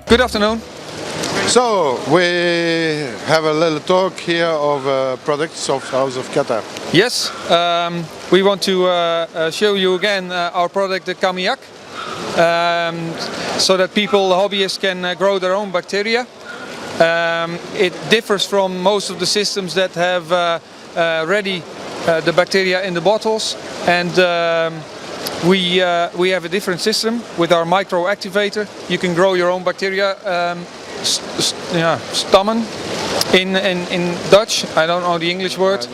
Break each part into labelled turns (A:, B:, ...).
A: Good afternoon.
B: So we have a little talk here of products of House of Kata.
A: Yes, we want to show you again our product, the Kamiak, so that people, hobbyists, can grow their own bacteria. It differs from most of the systems that have ready the bacteria in the bottles, and we have a different system with our micro activator. You can grow your own bacteria, stammen in Dutch. I don't know the English word.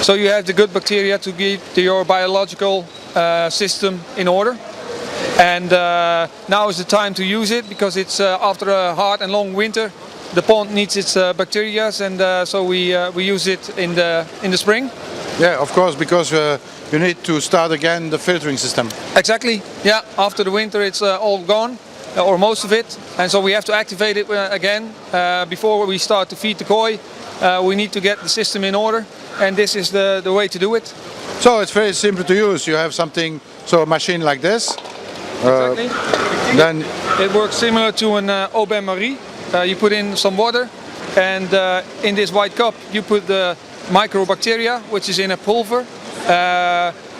A: So you have the good bacteria to keep your biological system in order. And now is the time to use it, because it's after a hard and long winter. The pond needs its bacteria, and so we use it in the spring.
B: Yeah, of course, because you need to start again the filtering system.
A: Exactly. Yeah, after the winter it's all gone, or most of it, and so we have to activate it again before we start to feed the koi. We need to get the system in order, and this is the way to do it.
B: So it's very simple to use. You have something, so a machine like this.
A: Exactly.
B: Then
A: it works similar to an eau bain-marie. You put in some water, and in this white cup you put the microbacteria, which is in a pulver.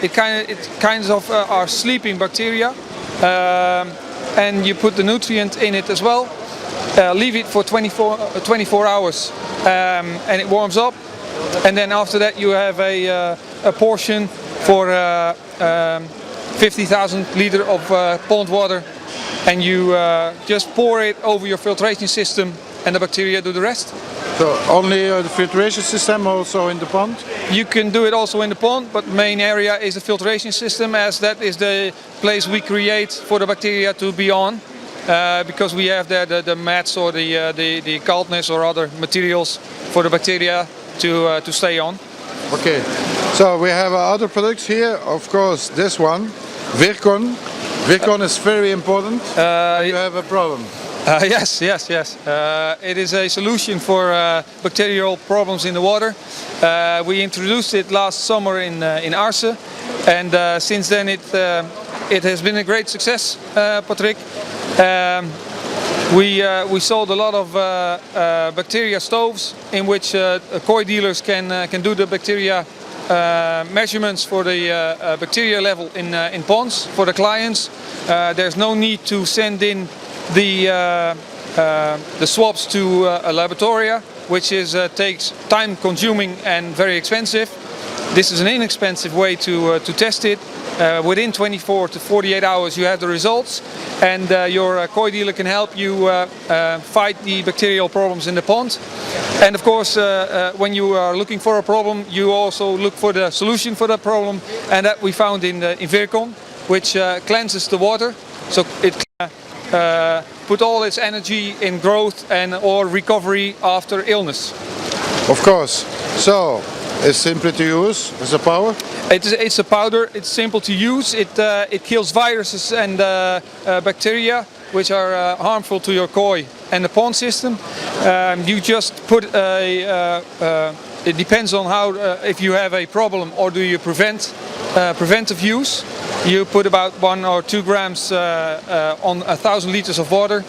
A: It kind of are sleeping bacteria, and you put the nutrient in it as well. Leave it for 24 hours, and it warms up. And then after that you have a portion for 50,000 liters of pond water, and you just pour it over your filtration system, and the bacteria do the rest.
B: So only the filtration system, also in the pond?
A: You can do it also in the pond, but the main area is the filtration system, as that is the place we create for the bacteria to be on, because we have there the mats or the coldness or other materials for the bacteria to stay on.
B: Okay, so we have other products here. Of course, this one, Virkon. Virkon is very important. You have a problem.
A: Yes. It is a solution for bacterial problems in the water. We introduced it last summer in Arse, and since then it has been a great success, Patrick. We sold a lot of bacteria stoves in which koi dealers can do the bacteria measurements for the bacteria level in ponds for the clients. There's no need to send in the swabs to a laboratory, which takes time consuming and very expensive. This is an inexpensive way to test it. Within 24 to 48 hours you have the results, and your koi dealer can help you fight the bacterial problems in the pond. And of course, when you are looking for a problem, you also look for the solution for that problem, and that we found in Virkon, which cleanses the water, so it put all its energy in growth and or recovery after illness.
B: Of course. So it's simple to use. It's a powder.
A: It's a powder. It's simple to use. It kills viruses and bacteria which are harmful to your koi and the pond system. You just put it depends on how if you have a problem or do you preventive use. You put about 1 or 2 grams on 1,000 liters of water,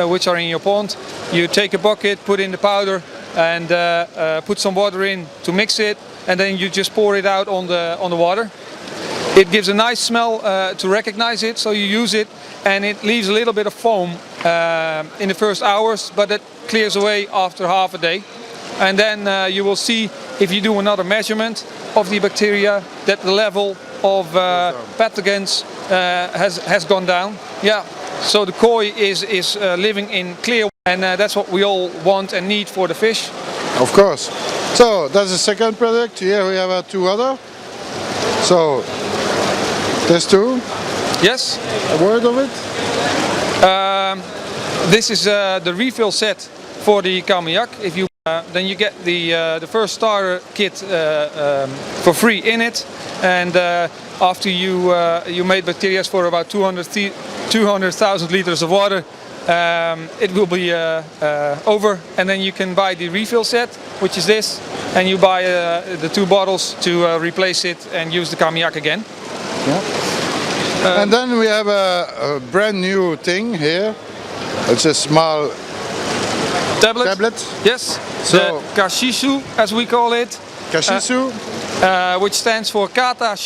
A: which are in your pond. You take a bucket, put in the powder, and put some water in to mix it, and then you just pour it out on the water. It gives a nice smell to recognize it, so you use it, and it leaves a little bit of foam in the first hours, but it clears away after half a day. And then you will see, if you do another measurement of the bacteria, that the level of pathogens has gone down. Yeah, so the koi is living in clear, and that's what we all want and need for the fish.
B: Of course. So that's the second product. Here we have 2 other. So there's 2.
A: Yes.
B: A word of it.
A: This is the refill set for the Kamiak. If you then you get the first starter kit for free in it, and after you made bacteria for about 200,000 liters of water, it will be over, and then you can buy the refill set, which is this, and you buy the 2 bottles to replace it and use the Kamiak again.
B: Yeah. And then we have a brand new thing here. It's a small tablet.
A: Yes,
B: So-
A: the Kashisu, as we call it,
B: Kashisu.
A: which stands for Kata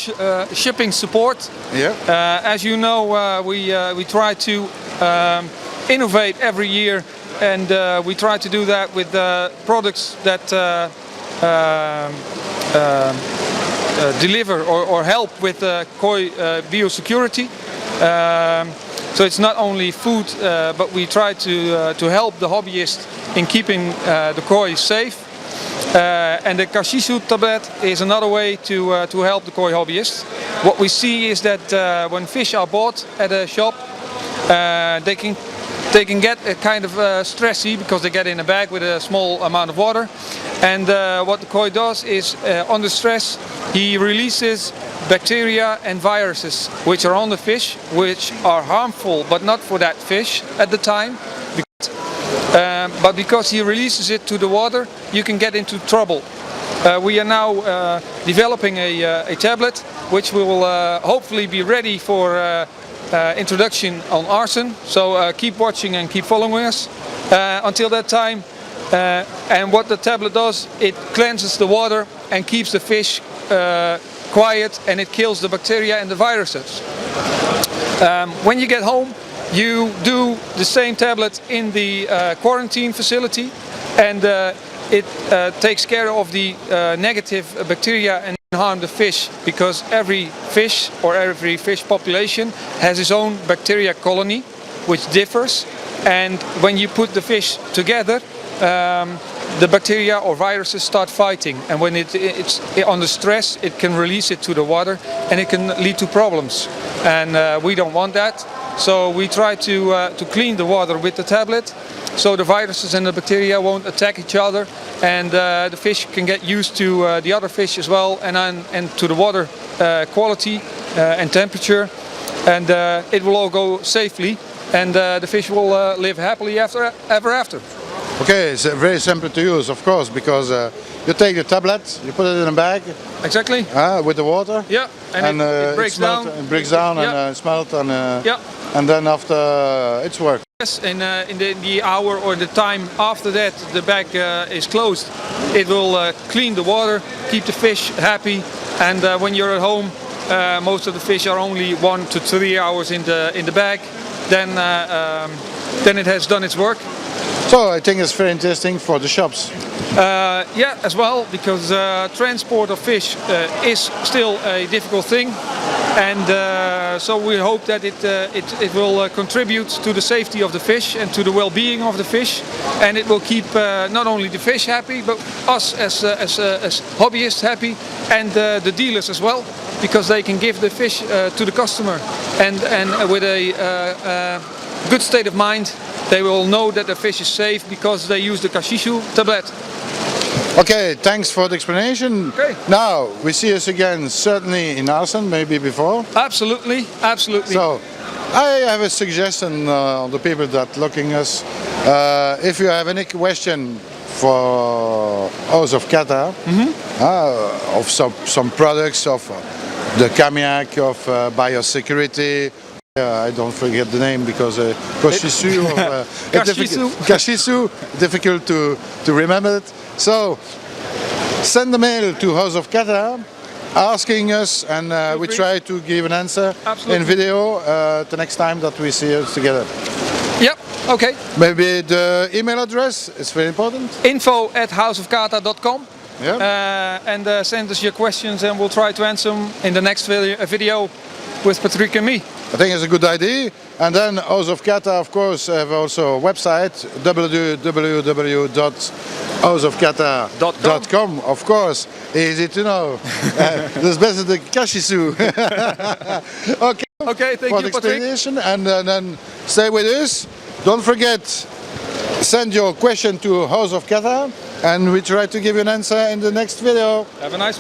A: Shipping Support.
B: Yeah.
A: As you know, we try to innovate every year, and we try to do that with products that deliver or help with koi biosecurity. So it's not only food, but we try to help the hobbyist in keeping the koi safe. And the Kashisu tablet is another way to help the koi hobbyist. What we see is that when fish are bought at a shop, they can get kind of stressy because they get in a bag with a small amount of water. And what the koi does is, under stress, he releases bacteria and viruses which are on the fish, which are harmful, but not for that fish at the time. But because he releases it to the water, you can get into trouble. We are now developing a tablet which will hopefully be ready for introduction on arson. So keep watching and keep following us until that time. And what the tablet does, it cleanses the water and keeps the fish quiet, and it kills the bacteria and the viruses. When you get home, you do the same tablet in the quarantine facility, and it takes care of the negative bacteria and harm the fish, because every fish or every fish population has its own bacteria colony, which differs. And when you put the fish together, the bacteria or viruses start fighting, and when it's under stress, it can release it to the water, and it can lead to problems. And we don't want that. So we try to clean the water with the tablet, so the viruses and the bacteria won't attack each other, and the fish can get used to the other fish as well, and to the water quality and temperature, and it will all go safely, and the fish will live happily ever after.
B: Okay, it's very simple to use, of course, because you take the tablet, you put it in a bag.
A: Exactly.
B: With the water.
A: Yeah, and it breaks down.
B: It breaks down
A: Yeah.
B: and smelt, and
A: Yeah.
B: and then after it's work.
A: Yes, and in the hour or the time after that the bag is closed, it will clean the water, keep the fish happy, and when you're at home, most of the fish are only 1 to 3 hours in the bag. Then it has done its work.
B: So I think it's very interesting for the shops.
A: Yeah, as well, because transport of fish is still a difficult thing, and so we hope that it will contribute to the safety of the fish and to the well-being of the fish, and it will keep not only the fish happy, but us as hobbyists happy, and the dealers as well, because they can give the fish to the customer, and with a good state of mind, they will know that the fish is safe because they use the Kashisu tablet.
B: Okay, thanks for the explanation.
A: Okay.
B: Now we see us again, certainly in Arsen, maybe before.
A: Absolutely, absolutely.
B: So I have a suggestion on the people that looking us. If you have any question for House of Kata, of some products of the Kamiak, of biosecurity. I don't forget the name because Kashisu, Kashisu, difficult to remember it. So send a mail to House of Kata asking us, and we try to give an answer in video the next time that we see us together.
A: Yep, okay.
B: Maybe the email address is very important.
A: info@houseofkata.com.
B: Yeah.
A: And send us your questions, and we'll try to answer them in the next video with Patrick and me.
B: I think it's a good idea. And then House of Kata, of course, have also a website, www.houseofkata.com. Of course, easy to know. That's better than Kashisu. Okay.
A: Okay, thank
B: for
A: you,
B: the
A: Patrick.
B: explanation, and then stay with us. Don't forget, send your question to House of Kata, and we try to give you an answer in the next video.
A: Have a nice